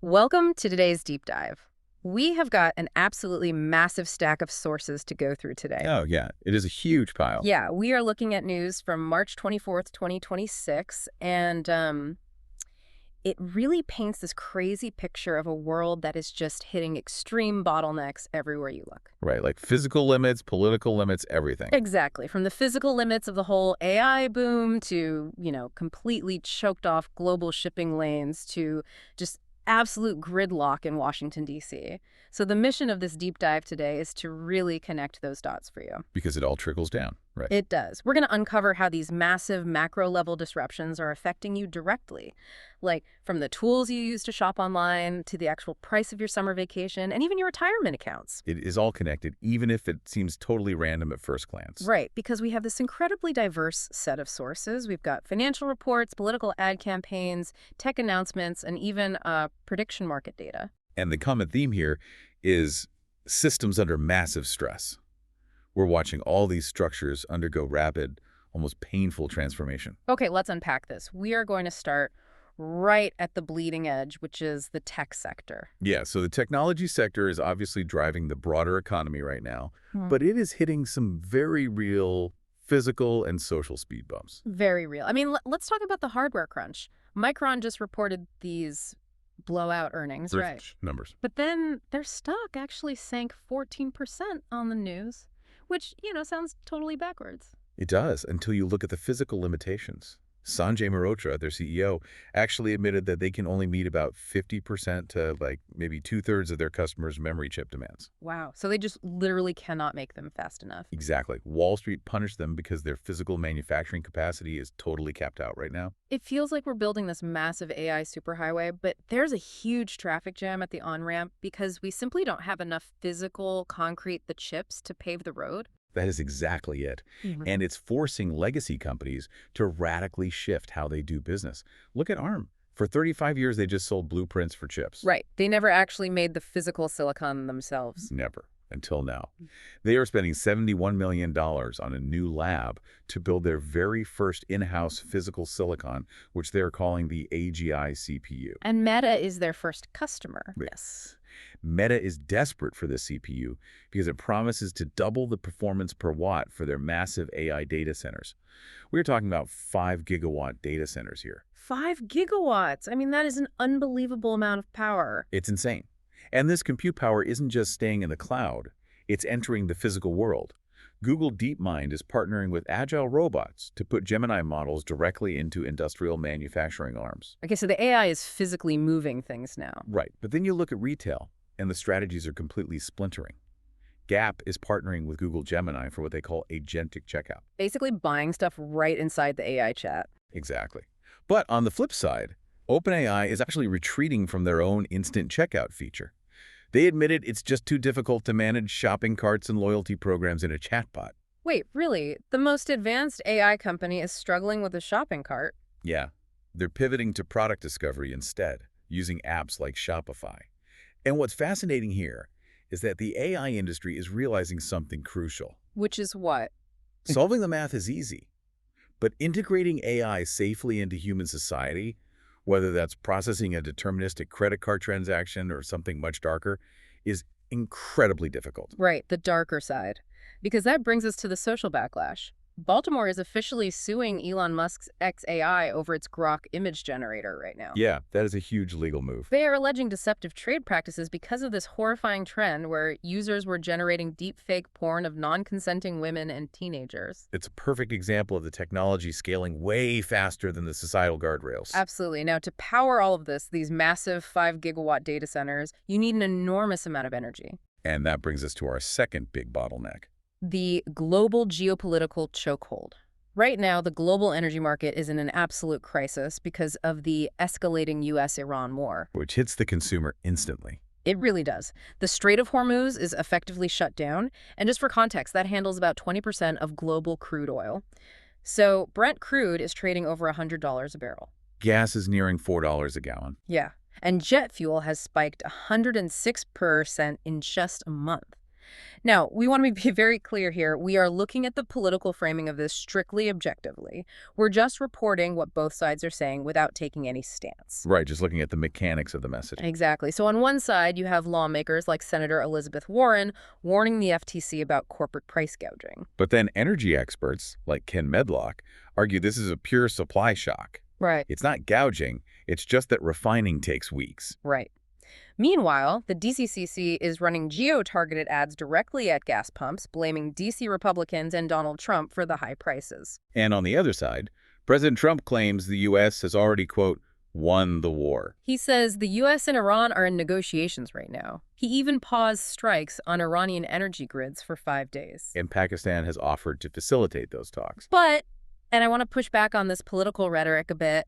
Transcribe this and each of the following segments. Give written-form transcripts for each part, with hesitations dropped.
Welcome to today's deep dive. We have got an absolutely massive stack of sources to go through today. Oh, yeah. It is a huge pile. Yeah, we are looking at news from March 24th, 2026, and it really paints this crazy picture of a world that is just hitting extreme bottlenecks everywhere you look. Right. Like physical limits, political limits, everything. Exactly. From the physical limits of the whole AI boom to, completely choked off global shipping lanes to just absolute gridlock in Washington, D.C. So the mission of this deep dive today is to really connect those dots for you. Because it all trickles down. Right. It does. We're going to uncover how these massive macro-level disruptions are affecting you directly, like from the tools you use to shop online to the actual price of your summer vacation and even your retirement accounts. It is all connected, even if it seems totally random at first glance. Right, because we have this incredibly diverse set of sources. We've got financial reports, political ad campaigns, tech announcements, and even prediction market data. And the common theme here is systems under massive stress. We're watching all these structures undergo rapid, almost painful transformation. Okay, let's unpack this. We are going to start right at the bleeding edge, which is the tech sector. Yeah, so the technology sector is obviously driving the broader economy right now, but it is hitting some very real physical and social speed bumps. Very real. I mean, let's talk about the hardware crunch. Micron just reported these blowout earnings, right? Numbers. But then their stock actually sank 14% on the news, which, sounds totally backwards. It does, until you look at the physical limitations. Sanjay Mehrotra, their CEO, actually admitted that they can only meet about 50% to maybe two-thirds of their customers' memory chip demands. Wow. So they just literally cannot make them fast enough. Exactly. Wall Street punished them because their physical manufacturing capacity is totally capped out right now. It feels like we're building this massive AI superhighway, but there's a huge traffic jam at the on-ramp because we simply don't have enough physical, the chips to pave the road. That is exactly it. And it's forcing legacy companies to radically shift how they do business. Look at ARM. For 35 years, they just sold blueprints for chips. Right. They never actually made the physical silicon themselves. Never. Until now. They are spending $71 million on a new lab to build their very first in-house physical silicon, which they're calling the AGI CPU. And Meta is their first customer. Yes. Meta is desperate for this CPU because it promises to double the performance per watt for their massive AI data centers. We're talking about 5 gigawatt data centers here. 5 gigawatts. I mean, that is an unbelievable amount of power. It's insane. And this compute power isn't just staying in the cloud. It's entering the physical world. Google DeepMind is partnering with agile robots to put Gemini models directly into industrial manufacturing arms. Okay, so the AI is physically moving things now. Right. But then you look at retail, and the strategies are completely splintering. Gap is partnering with Google Gemini for what they call agentic checkout. Basically buying stuff right inside the AI chat. Exactly. But on the flip side, OpenAI is actually retreating from their own instant checkout feature. They admitted it's just too difficult to manage shopping carts and loyalty programs in a chatbot. Wait, really? The most advanced AI company is struggling with a shopping cart? Yeah. They're pivoting to product discovery instead, using apps like Shopify. And what's fascinating here is that the AI industry is realizing something crucial. Which is what? Solving the math is easy, but integrating AI safely into human society, whether that's processing a deterministic credit card transaction or something much darker, is incredibly difficult. Right, the darker side. Because that brings us to the social backlash. Baltimore is officially suing Elon Musk's xAI over its Grok image generator right now. Yeah, that is a huge legal move. They are alleging deceptive trade practices because of this horrifying trend where users were generating deepfake porn of non-consenting women and teenagers. It's a perfect example of the technology scaling way faster than the societal guardrails. Absolutely. Now, to power all of this, these massive 5 gigawatt data centers, you need an enormous amount of energy. And that brings us to our second big bottleneck. The global geopolitical chokehold. Right now, the global energy market is in an absolute crisis because of the escalating U.S. Iran war. Which hits the consumer instantly. It really does. The Strait of Hormuz is effectively shut down, and just for context, that handles about 20% of global crude oil. So Brent crude is trading over $100 a barrel. Gas is nearing $4 a gallon. Yeah, and jet fuel has spiked 106% in just a month. Now, we want to be very clear here. We are looking at the political framing of this strictly objectively. We're just reporting what both sides are saying without taking any stance. Right, just looking at the mechanics of the messaging. Exactly. So on one side, you have lawmakers like Senator Elizabeth Warren warning the FTC about corporate price gouging. But then energy experts, like Ken Medlock, argue this is a pure supply shock. Right. It's not gouging, it's just that refining takes weeks. Right. Meanwhile, the DCCC is running geo-targeted ads directly at gas pumps, blaming DC Republicans and Donald Trump for the high prices. And on the other side, President Trump claims the U.S. has already, quote, won the war. He says the U.S. and Iran are in negotiations right now. He even paused strikes on Iranian energy grids for 5 days. And Pakistan has offered to facilitate those talks. But, and I want to push back on this political rhetoric a bit,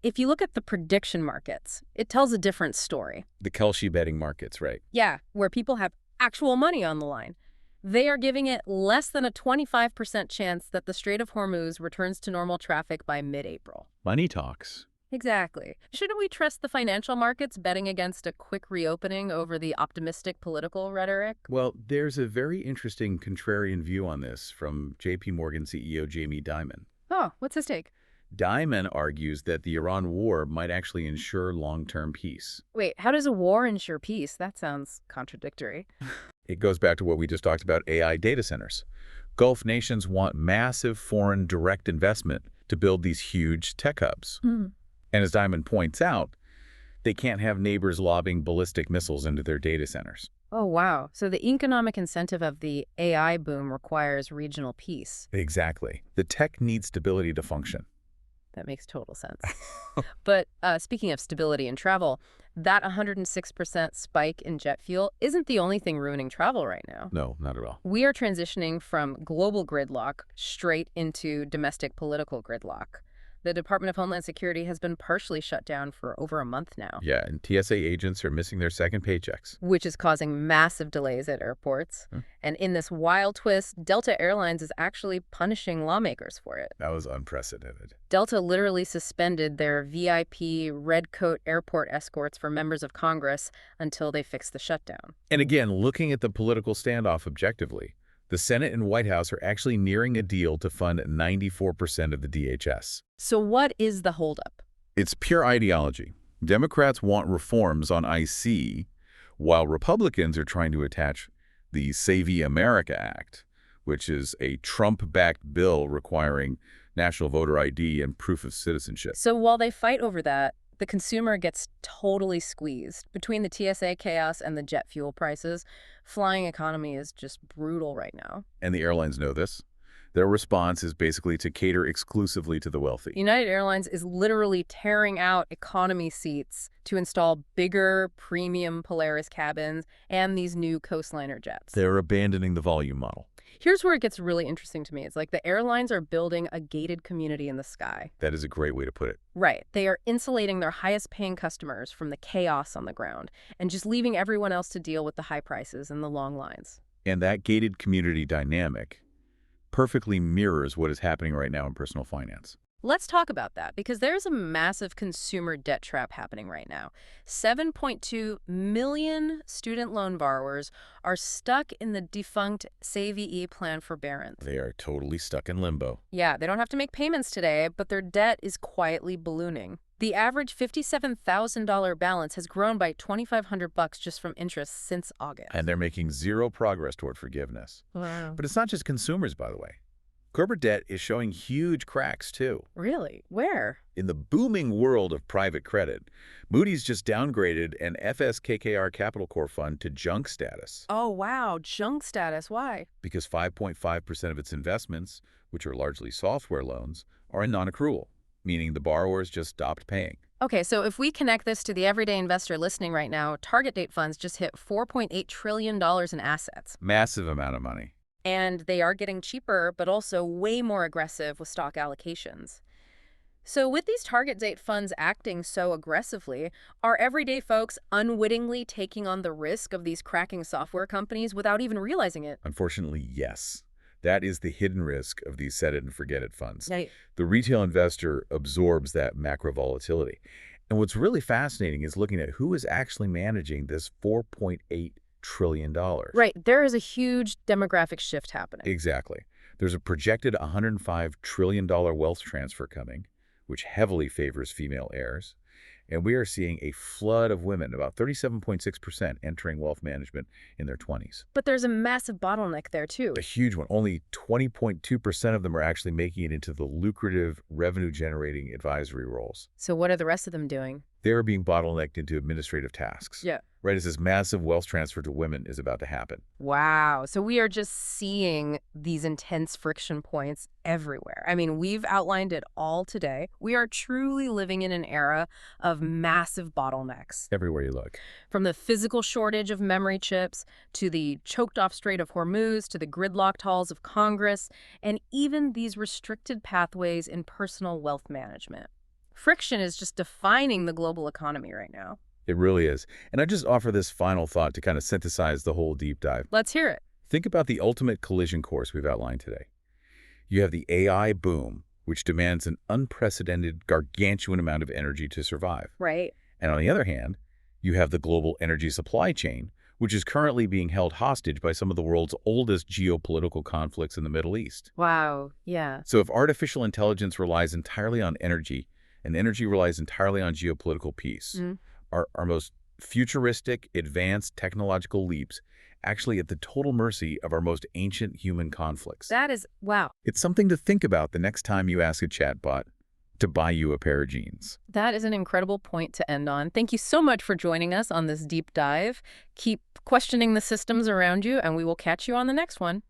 if you look at the prediction markets, it tells a different story. The Kelshi betting markets, right? Yeah, where people have actual money on the line. They are giving it less than a 25% chance that the Strait of Hormuz returns to normal traffic by mid-April. Money talks. Exactly. Shouldn't we trust the financial markets betting against a quick reopening over the optimistic political rhetoric? Well, there's a very interesting contrarian view on this from J.P. Morgan CEO Jamie Dimon. Oh, what's his take? Dimon argues that the Iran war might actually ensure long-term peace. Wait, how does a war ensure peace? That sounds contradictory. It goes back to what we just talked about, AI data centers. Gulf nations want massive foreign direct investment to build these huge tech hubs. And as Dimon points out, they can't have neighbors lobbing ballistic missiles into their data centers. Oh, wow. So the economic incentive of the AI boom requires regional peace. Exactly. The tech needs stability to function. That makes total sense. But speaking of stability in travel, that 106% spike in jet fuel isn't the only thing ruining travel right now. No, not at all. We are transitioning from global gridlock straight into domestic political gridlock. The Department of Homeland Security has been partially shut down for over a month now. Yeah, and TSA agents are missing their second paychecks. Which is causing massive delays at airports. And in this wild twist, Delta Airlines is actually punishing lawmakers for it. That was unprecedented. Delta literally suspended their VIP red coat airport escorts for members of Congress until they fix the shutdown. And again, looking at the political standoff objectively, the Senate and White House are actually nearing a deal to fund 94% of the DHS. So what is the holdup? It's pure ideology. Democrats want reforms on IC, while Republicans are trying to attach the Save America Act, which is a Trump-backed bill requiring national voter ID and proof of citizenship. So while they fight over that, the consumer gets totally squeezed. Between the TSA chaos and the jet fuel prices, flying economy is just brutal right now. And the airlines know this. Their response is basically to cater exclusively to the wealthy. United Airlines is literally tearing out economy seats to install bigger premium Polaris cabins and these new coastliner jets. They're abandoning the volume model. Here's where it gets really interesting to me. It's like the airlines are building a gated community in the sky. That is a great way to put it. Right. They are insulating their highest paying customers from the chaos on the ground and just leaving everyone else to deal with the high prices and the long lines. And that gated community dynamic perfectly mirrors what is happening right now in personal finance. Let's talk about that, because there's a massive consumer debt trap happening right now. 7.2 million student loan borrowers are stuck in the defunct SAVE plan forbearance. They are totally stuck in limbo. Yeah, they don't have to make payments today, but their debt is quietly ballooning. The average $57,000 balance has grown by $2,500 just from interest since August. And they're making zero progress toward forgiveness. Wow. But it's not just consumers, by the way. Corporate debt is showing huge cracks, too. Really? Where? In the booming world of private credit, Moody's just downgraded an FSKKR Capital Core fund to junk status. Oh, wow. Junk status. Why? Because 5.5% of its investments, which are largely software loans, are in non-accrual, meaning the borrowers just stopped paying. Okay, so if we connect this to the everyday investor listening right now, target date funds just hit $4.8 trillion in assets. Massive amount of money. And they are getting cheaper, but also way more aggressive with stock allocations. So with these target date funds acting so aggressively, are everyday folks unwittingly taking on the risk of these cracking software companies without even realizing it? Unfortunately, yes. That is the hidden risk of these set-it-and-forget-it funds. Right. The retail investor absorbs that macro volatility. And what's really fascinating is looking at who is actually managing this $4.8 trillion. Right. There is a huge demographic shift happening. Exactly. There's a projected $105 trillion wealth transfer coming, which heavily favors female heirs. And we are seeing a flood of women, about 37.6%, entering wealth management in their 20s. But there's a massive bottleneck there, too. A huge one. Only 20.2% of them are actually making it into the lucrative revenue-generating advisory roles. So what are the rest of them doing? They're being bottlenecked into administrative tasks. Yeah. Right, as this massive wealth transfer to women is about to happen. Wow. So we are just seeing these intense friction points everywhere. I mean, we've outlined it all today. We are truly living in an era of massive bottlenecks. Everywhere you look. From the physical shortage of memory chips, to the choked-off Strait of Hormuz, to the gridlocked halls of Congress, and even these restricted pathways in personal wealth management. Friction is just defining the global economy right now. It really is. And I just offer this final thought to kind of synthesize the whole deep dive. Let's hear it. Think about the ultimate collision course we've outlined today. You have the AI boom, which demands an unprecedented, gargantuan amount of energy to survive. Right. And on the other hand, you have the global energy supply chain, which is currently being held hostage by some of the world's oldest geopolitical conflicts in the Middle East. Wow. Yeah. So if artificial intelligence relies entirely on energy, and energy relies entirely on geopolitical peace, our most futuristic, advanced technological leaps actually at the total mercy of our most ancient human conflicts. That is, wow. It's something to think about the next time you ask a chatbot to buy you a pair of jeans. That is an incredible point to end on. Thank you so much for joining us on this deep dive. Keep questioning the systems around you, and we will catch you on the next one.